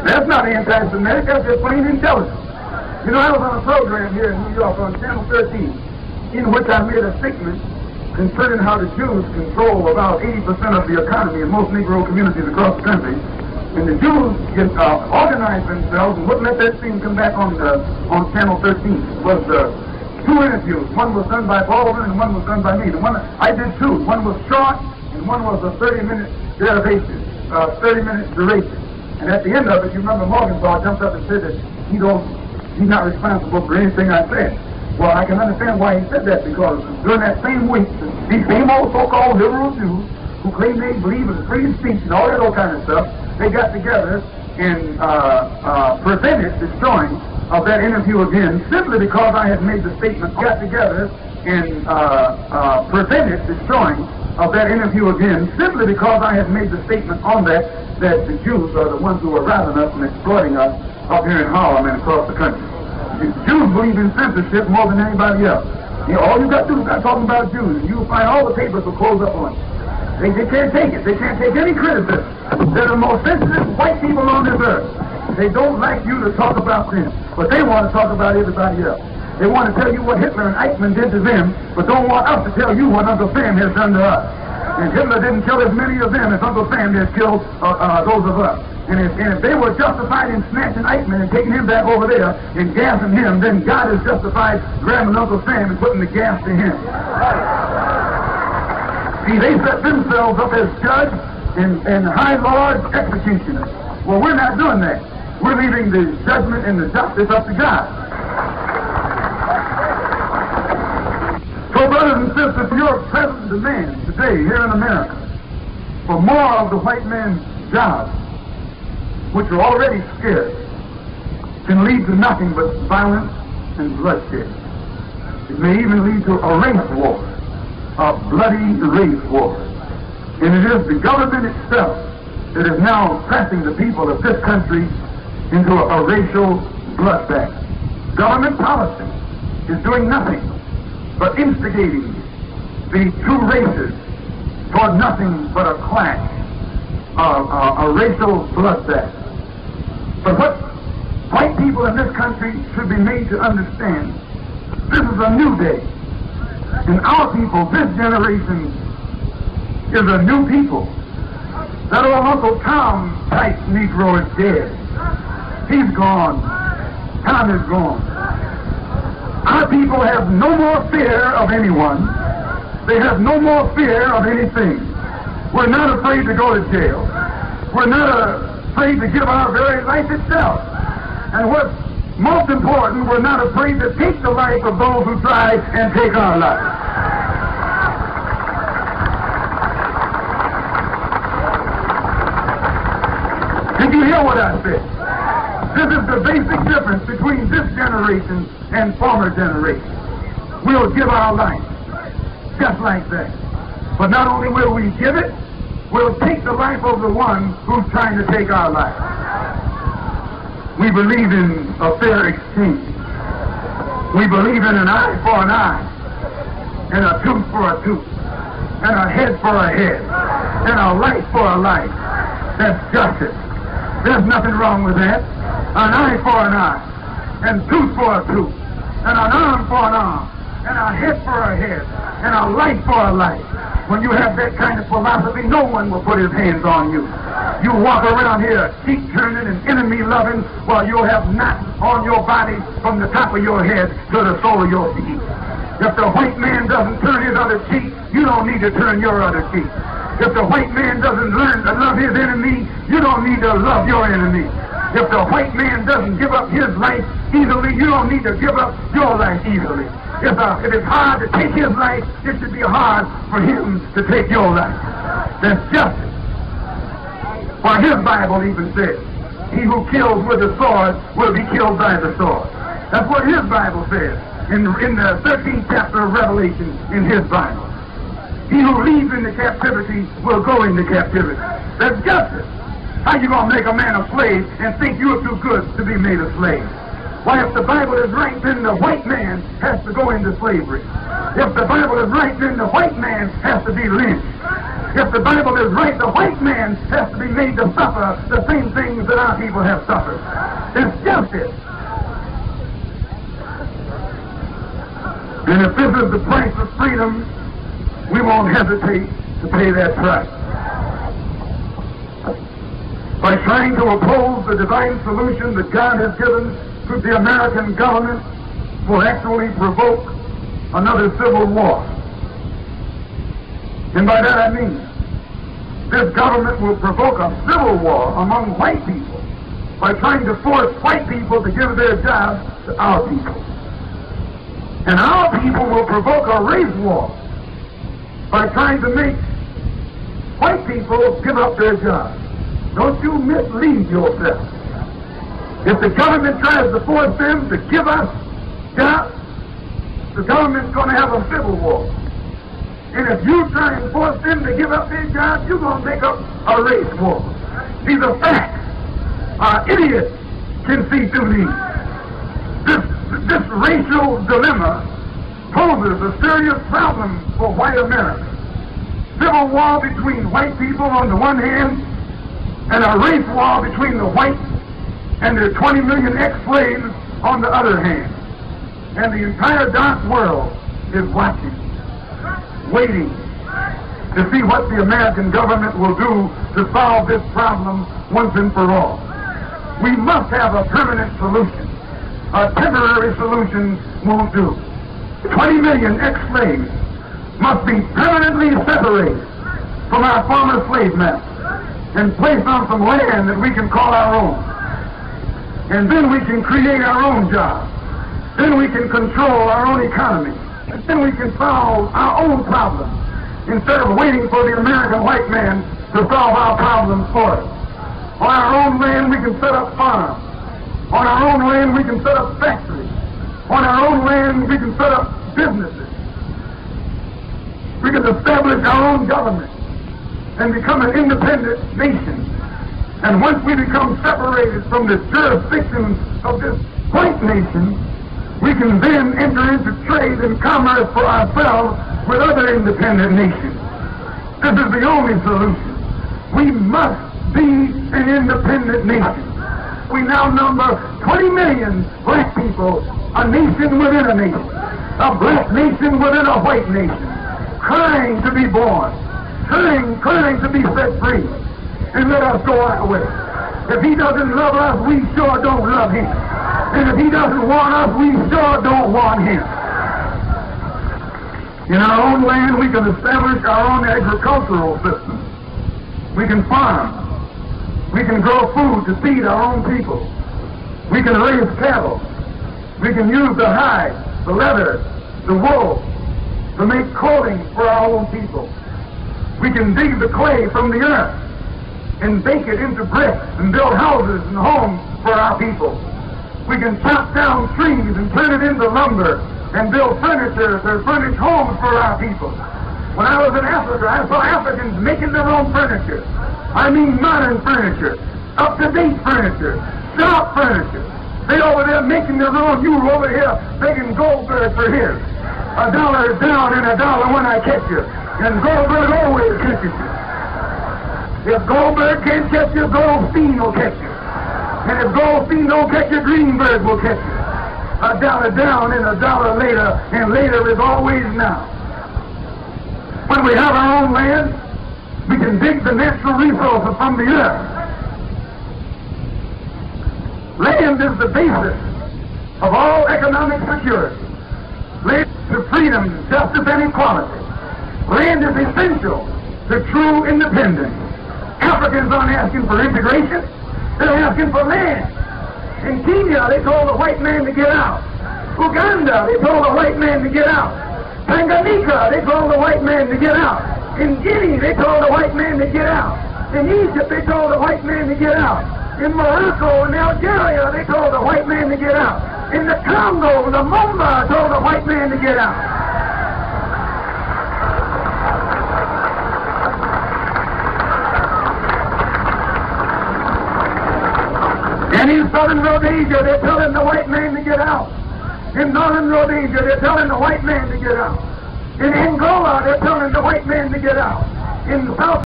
That's not anti-Semitic, that's just plain intelligence. You know, I was on a program here in New York on Channel 13, in which I made a statement concerning how the Jews control about 80% of the economy in most Negro communities across the country. And the Jews organized themselves and wouldn't let that thing come back on Channel 13. It was two interviews. One was done by Baldwin and one was done by me. The one I did two. One was short and one was a 30-minute derivation, 30-minute duration. And at the end of it, you remember Morgenthau jumped up and said that he's not responsible for anything I said. Well, I can understand why he said that, because during that same week, these same old so-called liberal Jews who claim they believe in free speech and all that old kind of stuff, they got together and prevented destroying of that interview again, simply because I had made the statement. Got together and prevented destroying of that interview again, simply because I had made the statement on that the Jews are the ones who are robbing us and exploiting us up here in Harlem and across the country. The Jews believe in censorship more than anybody else. You know, all you got to do is start talking about Jews, and you'll find all the papers will close up on you. They can't take it. They can't take any criticism. They're the most sensitive white people on this earth. They don't like you to talk about them, but they want to talk about everybody else. They want to tell you what Hitler and Eichmann did to them, but don't want us to tell you what Uncle Sam has done to us. And Hitler didn't kill as many of them as Uncle Sam has killed those of us. And if they were justified in snatching Eichmann and taking him back over there and gassing him, then God is justified grabbing Uncle Sam and putting the gas to him. See, they set themselves up as judge and high lord executioners. Well, we're not doing that. We're leaving the judgment and the justice up to God. So, brothers and sisters, your present demand today here in America for more of the white man's jobs, which are already scarce, can lead to nothing but violence and bloodshed. It may even lead to a race war, a bloody race war. And it is the government itself that is now pressing the people of this country into a racial bloodbath. Government policy is doing nothing but instigating the two races toward nothing but a clash, a racial bloodbath. But what white people in this country should be made to understand, this is a new day. And our people, this generation, is a new people. That old Uncle Tom type Negro is dead. He's gone. Tom is gone. Our people have no more fear of anyone. They have no more fear of anything. We're not afraid to go to jail. We're not afraid to give our very life itself. And what's most important, we're not afraid to take the life of those who try and take our life. Did you hear what I said? This is the basic difference between this generation and former generations. We'll give our life just like that. But not only will we give it, we'll take the life of the one who's trying to take our life. We believe in a fair exchange. We believe in an eye for an eye, and a tooth for a tooth, and a head for a head, and a life for a life. That's justice. There's nothing wrong with that. An eye for an eye, and tooth for a tooth, and an arm for an arm, and a head for a head, and a life for a life. When you have that kind of philosophy, no one will put his hands on you. You walk around here cheek-turning and enemy-loving while you have knots on your body from the top of your head to the sole of your feet. If the white man doesn't turn his other cheek, you don't need to turn your other cheek. If the white man doesn't learn to love his enemy, you don't need to love your enemy. If the white man doesn't give up his life easily, you don't need to give up your life easily. If it's hard to take his life, it should be hard for him to take your life. That's justice. For his Bible even says, he who kills with the sword will be killed by the sword. That's what his Bible says in the 13th chapter of Revelation in his Bible. He who leaves into captivity will go into captivity. That's justice. How you going to make a man a slave and think you're too good to be made a slave? Why, if the Bible is right, then the white man has to go into slavery. If the Bible is right, then the white man has to be lynched. If the Bible is right, the white man has to be made to suffer the same things that our people have suffered. It's justice. And if this is the price of freedom, we won't hesitate to pay that price. By trying to oppose the divine solution that God has given to the American government will actually provoke another civil war. And by that I mean, this government will provoke a civil war among white people by trying to force white people to give their jobs to our people. And our people will provoke a race war by trying to make white people give up their jobs. Don't you mislead yourself. If the government tries to force them to give us jobs, the government's going to have a civil war. And if you try and force them to give up their jobs, you're going to make up a race war. These are facts. Idiots can see through these. This racial dilemma poses a serious problem for white America. Civil war between white people on the one hand, and a race war between the whites and their 20 million ex-slaves on the other hand. And the entire dark world is watching, waiting to see what the American government will do to solve this problem once and for all. We must have a permanent solution. A temporary solution won't do. 20 million ex-slaves must be permanently separated from our former slave masters and placed on some land that we can call our own. And then we can create our own jobs. Then we can control our own economy. And then we can solve our own problems instead of waiting for the American white man to solve our problems for us. On our own land we can set up farms. On our own land we can set up factories. On our own land we can set up businesses. We can establish our own government and become an independent nation. And once we become separated from the jurisdiction of this white nation, we can then enter into trade and commerce for ourselves with other independent nations. This is the only solution. We must be an independent nation. We now number 20 million black people, a nation within a nation, a black nation within a white nation, crying to be born, crying to be set free, and let us go our way. If he doesn't love us, we sure don't love him. And if he doesn't want us, we sure don't want him. In our own land, we can establish our own agricultural system. We can farm. We can grow food to feed our own people. We can raise cattle. We can use the hide, the leather, the wool to make clothing for our own people. We can dig the clay from the earth and bake it into bricks and build houses and homes for our people. We can chop down trees and turn it into lumber and build furniture to furnish homes for our people. When I was in Africa, I saw Africans making their own furniture. I mean modern furniture, up-to-date furniture, sharp furniture. They over there making their own. You over here begging Goldberg for his. $1 down and $1 when I catch you. And Goldberg always catches you. If Goldberg can't catch you, Goldstein will catch you. And if Goldstein don't catch you, Greenberg will catch you. $1 down and $1 later, and later is always now. When we have our own land, we can dig the natural resources from the earth. Land is the basis of all economic security. Land is freedom, justice, and equality. Land is essential to true independence. Africans aren't asking for integration. They're asking for land. In Kenya, they told the white man to get out. Uganda, they told the white man to get out. Tanganyika, they told the white man to get out. In Guinea, they told the white man to get out. In Egypt, they told the white man to get out. In Morocco and Algeria, they told the white man to get out. In the Congo, the Mumba told the white man to get out. And in southern Rhodesia, they're telling the white man to get out. In northern Rhodesia, they're telling the white man to get out. In Angola, they're telling the white man to get out. in South